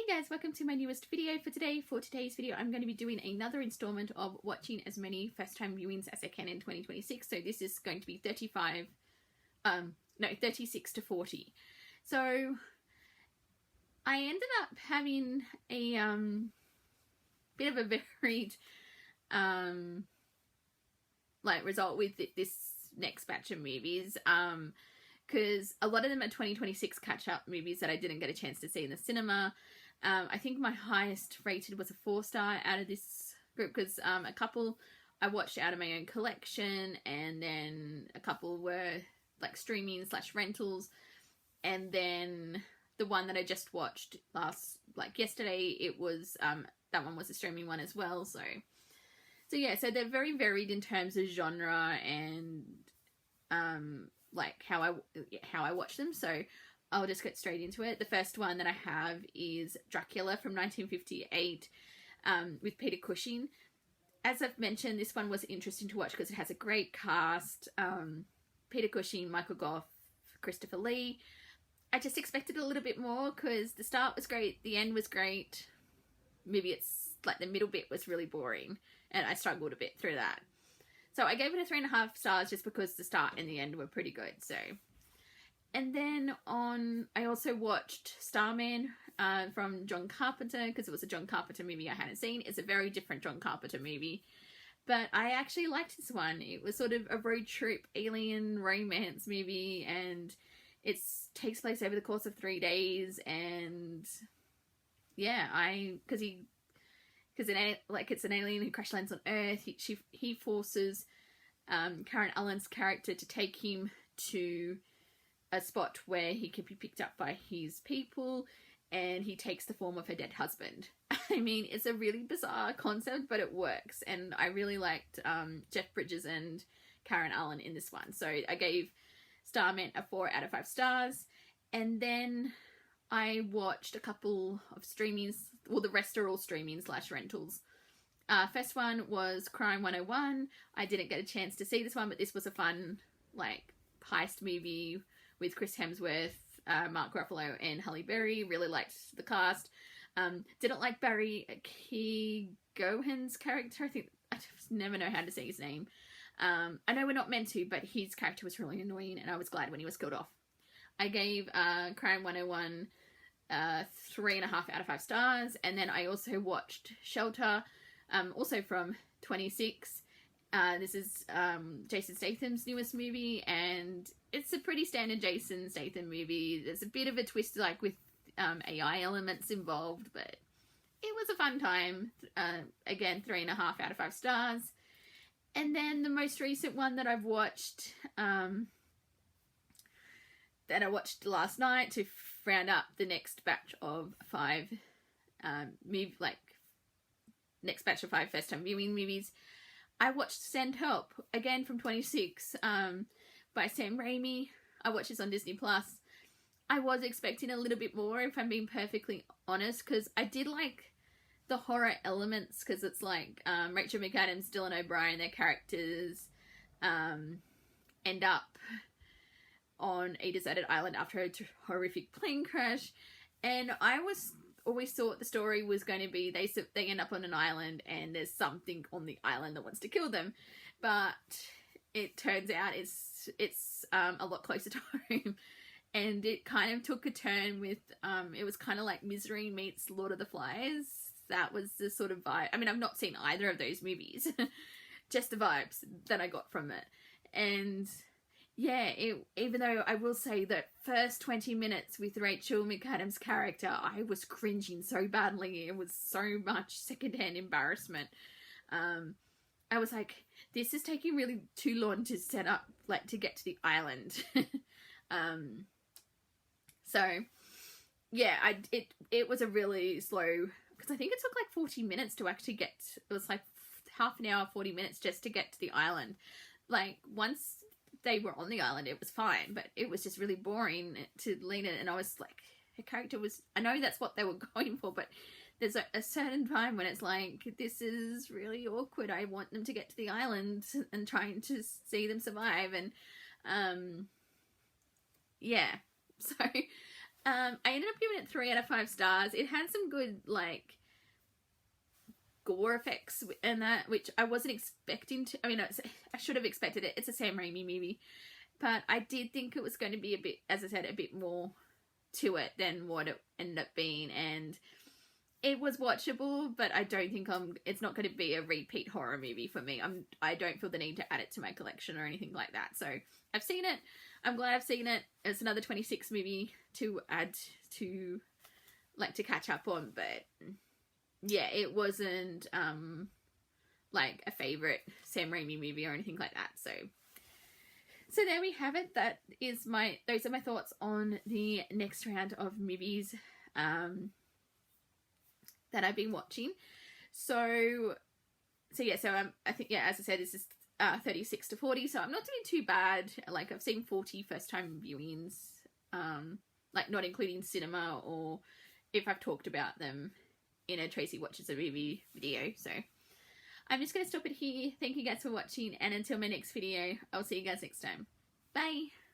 Hey guys, welcome to my newest video for today. For today's video, I'm going to be doing another installment of watching as many first-time viewings as I can in 2026. So this is going to be 36 to 40. So I ended up having a bit of a varied result with this next batch of movies. Because a lot of them are 2026 catch-up movies that I didn't get a chance to see in the cinema. I think my highest rated was a 4-star out of this group, because a couple I watched out of my own collection, and then a couple were like streaming / rentals, and then the one that I just watched yesterday, it was that one was a streaming one as well. So yeah, so they're very varied in terms of genre and how I watch them. So I'll just get straight into it. The first one that I have is Dracula from 1958 with Peter Cushing. As I've mentioned, this one was interesting to watch because it has a great cast. Peter Cushing, Michael Gough, Christopher Lee. I just expected a little bit more because the start was great, the end was great. Maybe it's like the middle bit was really boring and I struggled a bit through that. So I gave it a 3.5 stars just because the start and the end were pretty good. So, and then I also watched Starman from John Carpenter, because it was a John Carpenter movie I hadn't seen. It's a very different John Carpenter movie, but I actually liked this one. It was sort of a road trip alien romance movie, and it takes place over the course of 3 days. And yeah, because it's an alien who crash lands on Earth. He forces Karen Allen's character to take him to a spot where he can be picked up by his people, and he takes the form of her dead husband. I mean, it's a really bizarre concept, but it works, and I really liked Jeff Bridges and Karen Allen in this one. So I gave Starman a 4 out of 5 stars, and then I watched a couple of streamings. Well, the rest are all streaming / rentals. First one was Crime 101. I didn't get a chance to see this one, but this was a fun heist movie with Chris Hemsworth, Mark Ruffalo, and Halle Berry. Really liked the cast. Didn't like Barry Keoghan's character. I just never know how to say his name. I know we're not meant to, but his character was really annoying, and I was glad when he was killed off. I gave Crime 101 3.5 out of 5 stars, and then I also watched Shelter, also from 26. This is Jason Statham's newest movie, and it's a pretty standard Jason Statham movie. There's a bit of a twist with AI elements involved, but it was a fun time. Again, 3.5 out of 5 stars. And then the most recent one that I've watched, that I watched last night to round up the next batch of 5 next batch of 5 first time viewing movies. I watched Send Help, again from 26, by Sam Raimi. I watched this on Disney Plus. I was expecting a little bit more, if I'm being perfectly honest, because I did like the horror elements, because it's Rachel McAdams, Dylan O'Brien, their characters end up on a deserted island after a horrific plane crash, and I always thought the story was going to be they end up on an island and there's something on the island that wants to kill them, but it turns out it's a lot closer to home, and it kind of took a turn with it was kind of like Misery meets Lord of the Flies. That was the sort of vibe. I mean, I've not seen either of those movies, just the vibes that I got from it. And yeah, even though I will say that first 20 minutes with Rachel McAdams' character, I was cringing so badly. It was so much secondhand embarrassment. I was like, this is taking really too long to set up, to get to the island. So yeah, it was a really slow, because I think it took 40 minutes to actually get, it was half an hour, 40 minutes just to get to the island. Once they were on the island, it was fine, but it was just really boring to lean in, and I was like, her character was, I know that's what they were going for, but there's a certain time when it's this is really awkward. I want them to get to the island and trying to see them survive, and yeah, so I ended up giving it 3 out of 5 stars. It had some good, like, gore effects and that, which I wasn't expecting to. I mean, I should have expected it. It's a Sam Raimi movie. But I did think it was going to be a bit, as I said, a bit more to it than what it ended up being. And it was watchable, but I don't think it's not going to be a repeat horror movie for me. I don't feel the need to add it to my collection or anything like that. So I've seen it. I'm glad I've seen it. It's another 26 movie to add to, like, to catch up on. But yeah, it wasn't like a favorite Sam Raimi movie or anything like that. So there we have it. Those are my thoughts on the next round of movies that I've been watching. So I think, yeah, as I said, this is 36 to 40, so I'm not doing too bad. Like, I've seen 40 first time viewings, like, not including cinema or if I've talked about them in a Tracy Watches a Movie video. So I'm just going to stop it here. Thank you guys for watching, and until my next video, I'll see you guys next time. Bye!